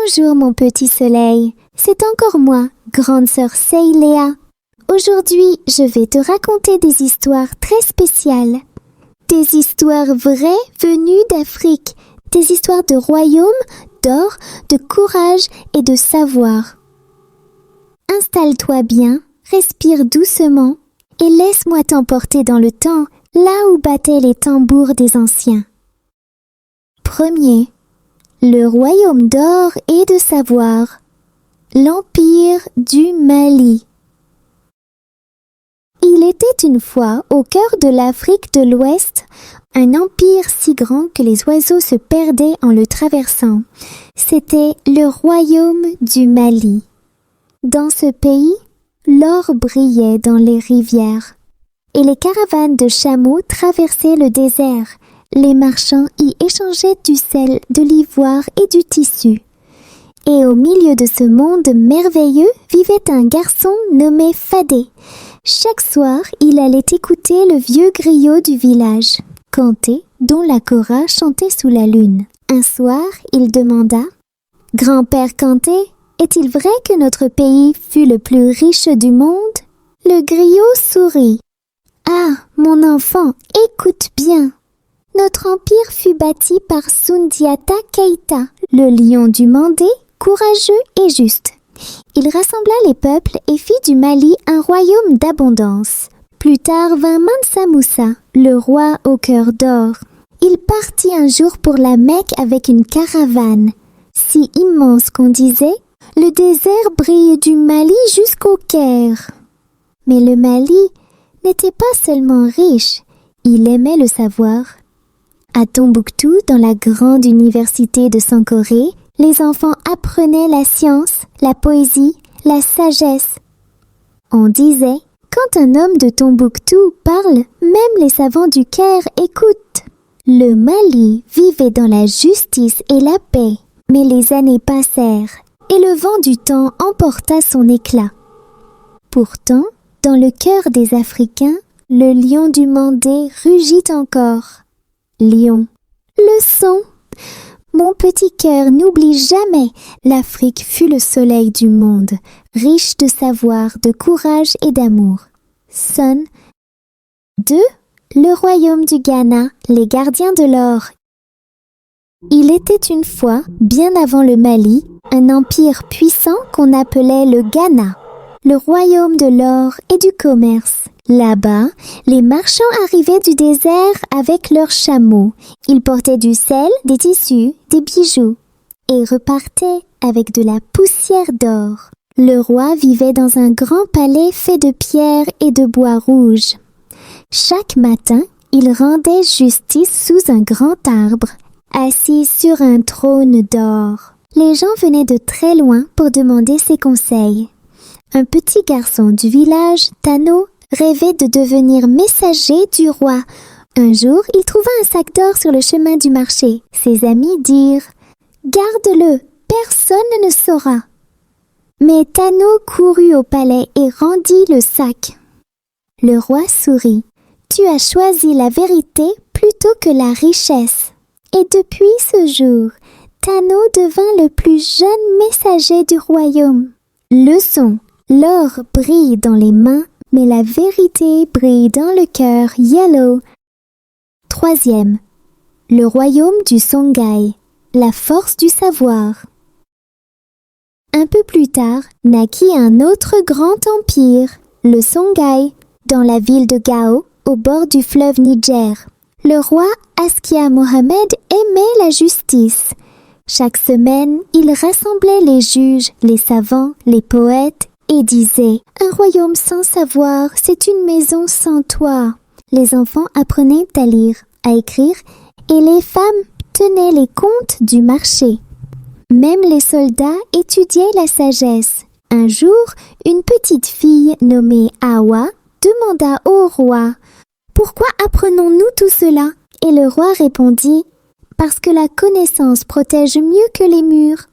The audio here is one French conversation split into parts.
Bonjour mon petit soleil, c'est encore moi, grande sœur Seiléa. Aujourd'hui, je vais te raconter des histoires très spéciales. Des histoires vraies venues d'Afrique, des histoires de royaumes, d'or, de courage et de savoir. Installe-toi bien, respire doucement et laisse-moi t'emporter dans le temps, là où battaient les tambours des anciens. Premier, le royaume d'or et de savoir, l'empire du Mali. Il était une fois, au cœur de l'Afrique de l'Ouest, un empire si grand que les oiseaux se perdaient en le traversant. C'était le royaume du Mali. Dans ce pays, l'or brillait dans les rivières, et les caravanes de chameaux traversaient le désert. Les marchands y échangeaient du sel, de l'ivoire et du tissu. Et au milieu de ce monde merveilleux vivait un garçon nommé Fadé. Chaque soir, il allait écouter le vieux griot du village, Kanté, dont la kora chantait sous la lune. Un soir, il demanda « Grand-père Kanté, est-il vrai que notre pays fut le plus riche du monde ?» Le griot sourit. « Ah, mon enfant, écoute bien. Notre empire fut bâti par Soundiata Keïta, le lion du Mandé, courageux et juste. Il rassembla les peuples et fit du Mali un royaume d'abondance. Plus tard vint Mansa Moussa, le roi au cœur d'or. Il partit un jour pour la Mecque avec une caravane, si immense qu'on disait « Le désert brille du Mali jusqu'au Caire ». Mais le Mali n'était pas seulement riche, il aimait le savoir. À Tombouctou, dans la grande université de Sankoré, les enfants apprenaient la science, la poésie, la sagesse. On disait, quand un homme de Tombouctou parle, même les savants du Caire écoutent. Le Mali vivait dans la justice et la paix, mais les années passèrent et le vent du temps emporta son éclat. Pourtant, dans le cœur des Africains, le lion du Mandé rugit encore. Lion, leçon! Mon petit cœur, n'oublie jamais, l'Afrique fut le soleil du monde, riche de savoir, de courage et d'amour. Sonne. 2. Le royaume du Ghana, les gardiens de l'or. Il était une fois, bien avant le Mali, un empire puissant qu'on appelait le Ghana, le royaume de l'or et du commerce. Là-bas, les marchands arrivaient du désert avec leurs chameaux. Ils portaient du sel, des tissus, des bijoux et repartaient avec de la poussière d'or. Le roi vivait dans un grand palais fait de pierre et de bois rouge. Chaque matin, il rendait justice sous un grand arbre, assis sur un trône d'or. Les gens venaient de très loin pour demander ses conseils. Un petit garçon du village, Tano, rêvait de devenir messager du roi. Un jour, il trouva un sac d'or sur le chemin du marché. Ses amis dirent « Garde-le, personne ne saura ». Mais Tano courut au palais et rendit le sac. Le roi sourit. « Tu as choisi la vérité plutôt que la richesse. » Et depuis ce jour, Tano devint le plus jeune messager du royaume. Leçon. L'or brille dans les mains, mais la vérité brille dans le cœur. Yellow. 3e. Le royaume du Songhai, la force du savoir. Un peu plus tard, naquit un autre grand empire, le Songhai, dans la ville de Gao, au bord du fleuve Niger. Le roi Askia Mohamed aimait la justice. Chaque semaine, il rassemblait les juges, les savants, les poètes, et disait « Un royaume sans savoir, c'est une maison sans toit ». Les enfants apprenaient à lire, à écrire, et les femmes tenaient les comptes du marché. Même les soldats étudiaient la sagesse. Un jour, une petite fille nommée Awa demanda au roi « Pourquoi apprenons-nous tout cela ?» Et le roi répondit « Parce que la connaissance protège mieux que les murs. »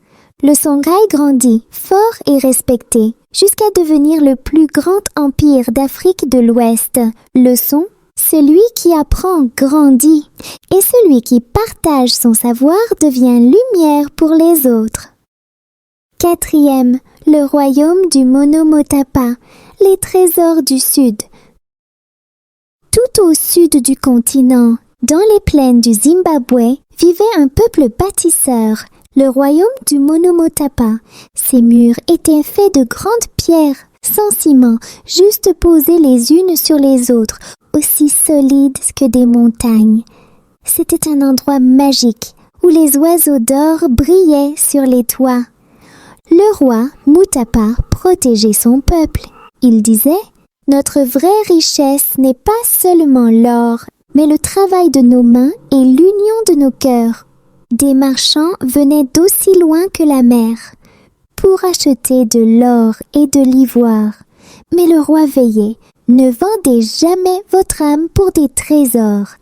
Le Songhai grandit, fort et respecté, jusqu'à devenir le plus grand empire d'Afrique de l'Ouest. Leçon, celui qui apprend grandit, et celui qui partage son savoir devient lumière pour les autres. 4e, le royaume du Monomotapa, les trésors du sud. Tout au sud du continent, dans les plaines du Zimbabwe, vivait un peuple bâtisseur, le royaume du Monomotapa. Ses murs étaient faits de grandes pierres, sans ciment, juste posées les unes sur les autres, aussi solides que des montagnes. C'était un endroit magique, où les oiseaux d'or brillaient sur les toits. Le roi Mutapa protégeait son peuple. Il disait: « Notre vraie richesse n'est pas seulement l'or, mais le travail de nos mains et l'union de nos cœurs. » Des marchands venaient d'aussi loin que la mer pour acheter de l'or et de l'ivoire. Mais le roi veillait: « Ne vendez jamais votre âme pour des trésors.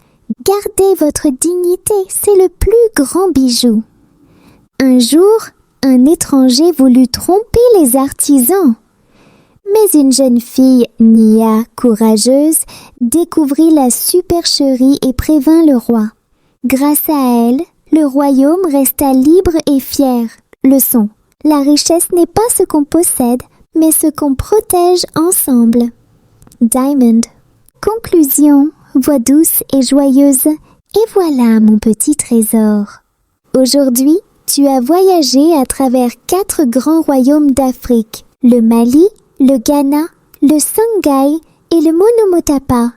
Gardez votre dignité, c'est le plus grand bijou. » Un jour, un étranger voulut tromper les artisans. Mais une jeune fille, Nia, courageuse, découvrit la supercherie et prévint le roi. Grâce à elle, le royaume resta libre et fier. Leçon: la richesse n'est pas ce qu'on possède, mais ce qu'on protège ensemble. Diamond. Conclusion: voix douce et joyeuse. Et voilà mon petit trésor. Aujourd'hui, tu as voyagé à travers 4 grands royaumes d'Afrique: le Mali, le Ghana, le Songhai et le Monomotapa.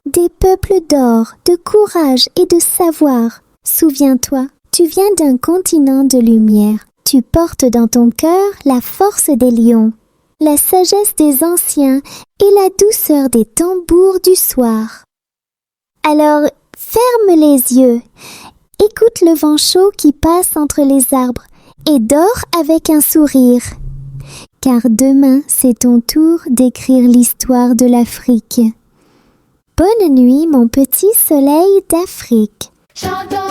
Des peuples d'or, de courage et de savoir. Souviens-toi, tu viens d'un continent de lumière. Tu portes dans ton cœur la force des lions, la sagesse des anciens et la douceur des tambours du soir. Alors, ferme les yeux, écoute le vent chaud qui passe entre les arbres et dors avec un sourire. Car demain, c'est ton tour d'écrire l'histoire de l'Afrique. Bonne nuit, mon petit soleil d'Afrique. Chantons